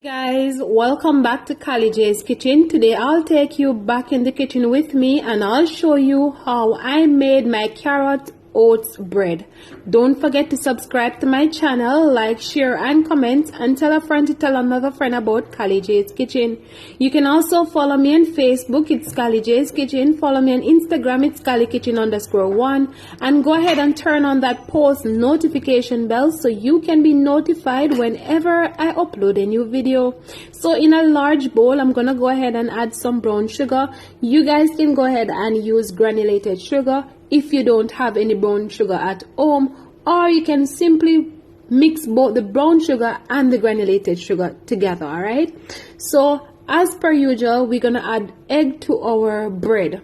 Guys, welcome back to Callie J's Kitchen. Today I'll take you back in the kitchen with me and I'll show you how I made my carrot oats bread. Don't forget to subscribe to my channel, like, share and comment, and tell a friend to tell another friend about Callie J's Kitchen. You can also follow me on Facebook, it's Callie J's Kitchen. Follow me on Instagram, it's CallieKitchen_1, and go ahead and turn on that post notification bell so you can be notified whenever I upload a new video. So in a large bowl, I'm gonna go ahead and add some brown sugar. You guys can go ahead and use granulated sugar if you don't have any brown sugar at home, or you can simply mix both the brown sugar and the granulated sugar together. All right, so as per usual, we're gonna add egg to our bread.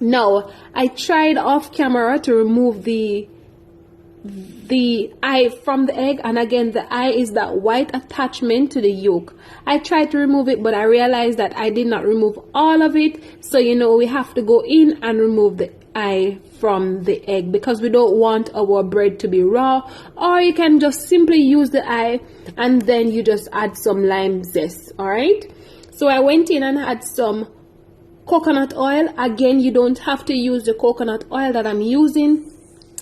Now I tried off camera to remove the eye from the egg, and again the eye is that white attachment to the yolk. I tried to remove it, but I realized that I did not remove all of it, so we have to go in and remove the eye from the egg because we don't want our bread to be raw. Or you can just simply use the eye and then you just add some lime zest. All right, so I went in and had some coconut oil. Again, you don't have to use the coconut oil that I'm using.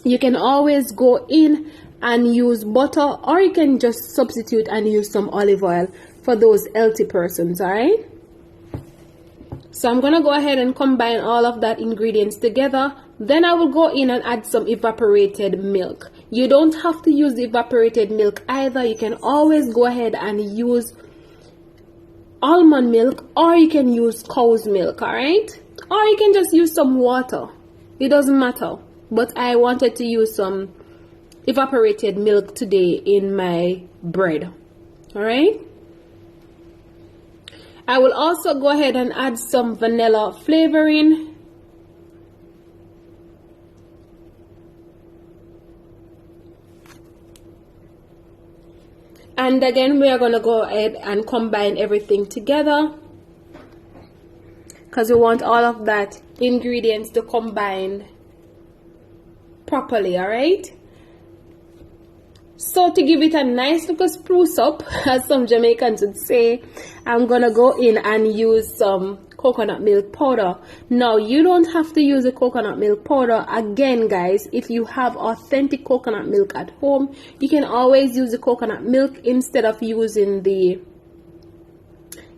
You can always go in and use butter, or you can just substitute and use some olive oil for those healthy persons. All right, so I'm gonna go ahead and combine all of that ingredients together. Then I will go in and add some evaporated milk. You don't have to use the evaporated milk either. You can always go ahead and use almond milk, or you can use cow's milk. All right, or you can just use some water. It doesn't matter, but I wanted to use some evaporated milk today in my bread. All right, I will also go ahead and add some vanilla flavoring. And again, we are going to go ahead and combine everything together because we want all of that ingredients to combine properly. All right, so to give it a nice little spruce up, as some Jamaicans would say, I'm gonna go in and use some coconut milk powder. Now you don't have to use the coconut milk powder. Again guys, if you have authentic coconut milk at home, you can always use the coconut milk instead of using the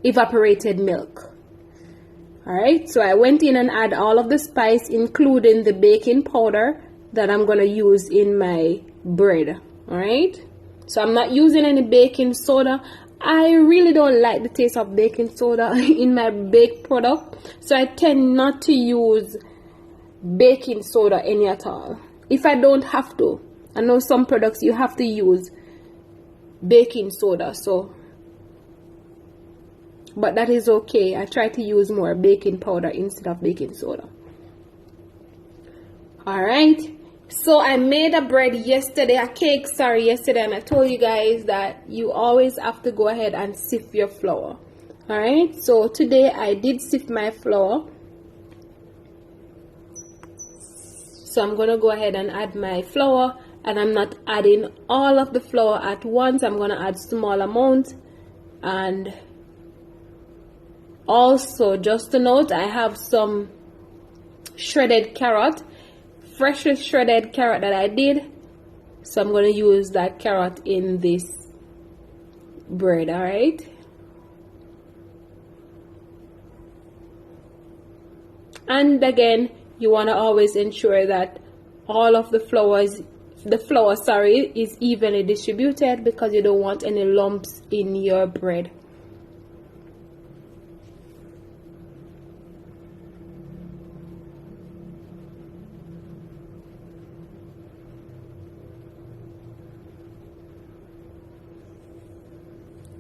evaporated milk. All right, so I went in and add all of the spice, including the baking powder that I'm gonna use in my bread. All right, so I'm not using any baking soda. I really don't like the taste of baking soda in my baked product, so I tend not to use baking soda any at all if I don't have to. I know some products you have to use baking soda, so but that is okay. I try to use more baking powder instead of baking soda. All right, so I made a bread yesterday, a cake, sorry, yesterday, and I told you guys that you always have to go ahead and sift your flour. All right, so today I did sift my flour. So I'm gonna go ahead and add my flour, and I'm not adding all of the flour at once. I'm gonna add small amount. And also, just to note, I have some shredded carrot, freshly shredded carrot that I did, so I'm going to use that carrot in this bread. All right, and again, you want to always ensure that all of the flour is evenly distributed because you don't want any lumps in your bread.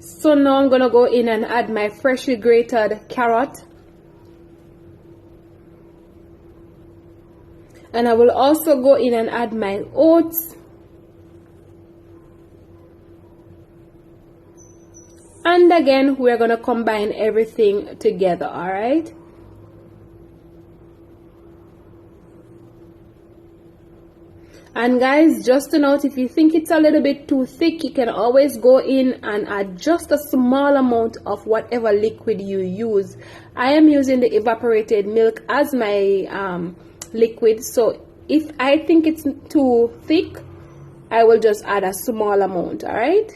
So now I'm gonna go in and add my freshly grated carrot, and I will also go in and add my oats, and again we're gonna combine everything together. All right, And guys, just to note, if you think it's a little bit too thick, you can always go in and add just a small amount of whatever liquid you use. I am using the evaporated milk as my liquid, so if I think it's too thick, I will just add a small amount. All right.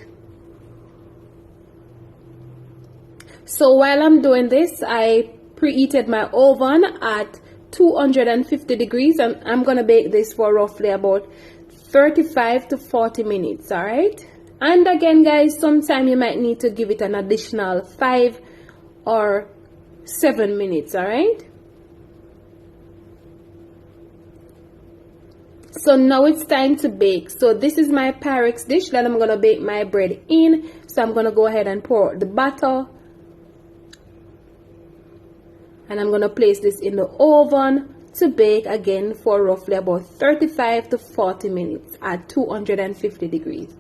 So while I'm doing this, I preheated my oven at 250 degrees, and I'm gonna bake this for roughly about 35 to 40 minutes. All right. And again, guys, sometime you might need to give it an additional 5 or 7 minutes. All right. So now it's time to bake. So this is my Pyrex dish that I'm gonna bake my bread in. So I'm gonna go ahead and pour out the batter, and I'm gonna place this in the oven to bake again for roughly about 35 to 40 minutes at 250 degrees.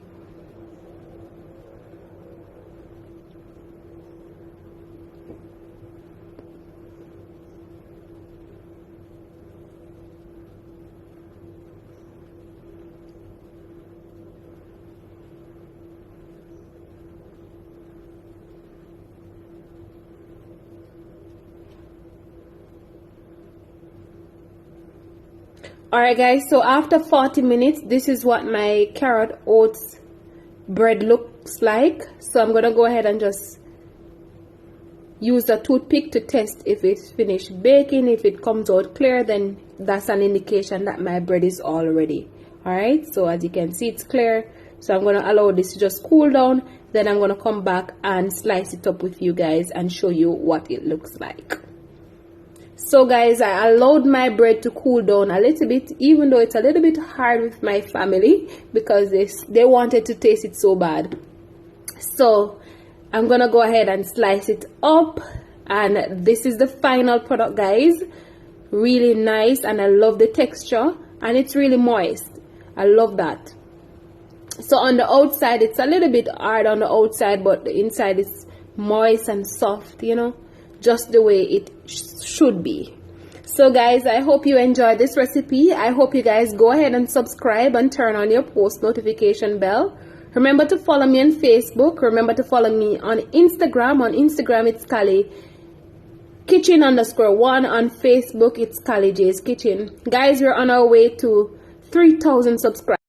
Alright guys, so after 40 minutes, this is what my carrot oats bread looks like. So I'm going to go ahead and just use a toothpick to test if it's finished baking. If it comes out clear, then that's an indication that my bread is all ready. Alright, so as you can see, it's clear. So I'm going to allow this to just cool down. Then I'm going to come back and slice it up with you guys and show you what it looks like. So guys, I allowed my bread to cool down a little bit, even though it's a little bit hard with my family because they wanted to taste it so bad. So I'm gonna go ahead and slice it up, and this is the final product, guys. Really nice, and I love the texture, and it's really moist. I love that. So on the outside, it's a little bit hard on the outside, but the inside is moist and soft, you know, just the way it should be. So guys, I hope you enjoyed this recipe. I hope you guys go ahead and subscribe and turn on your post notification bell. Remember to follow me on Facebook. Remember to follow me on Instagram. On Instagram, it's Kali Kitchen _1. On Facebook, it's Kali J's Kitchen. Guys, we're on our way to 3,000 subscribers.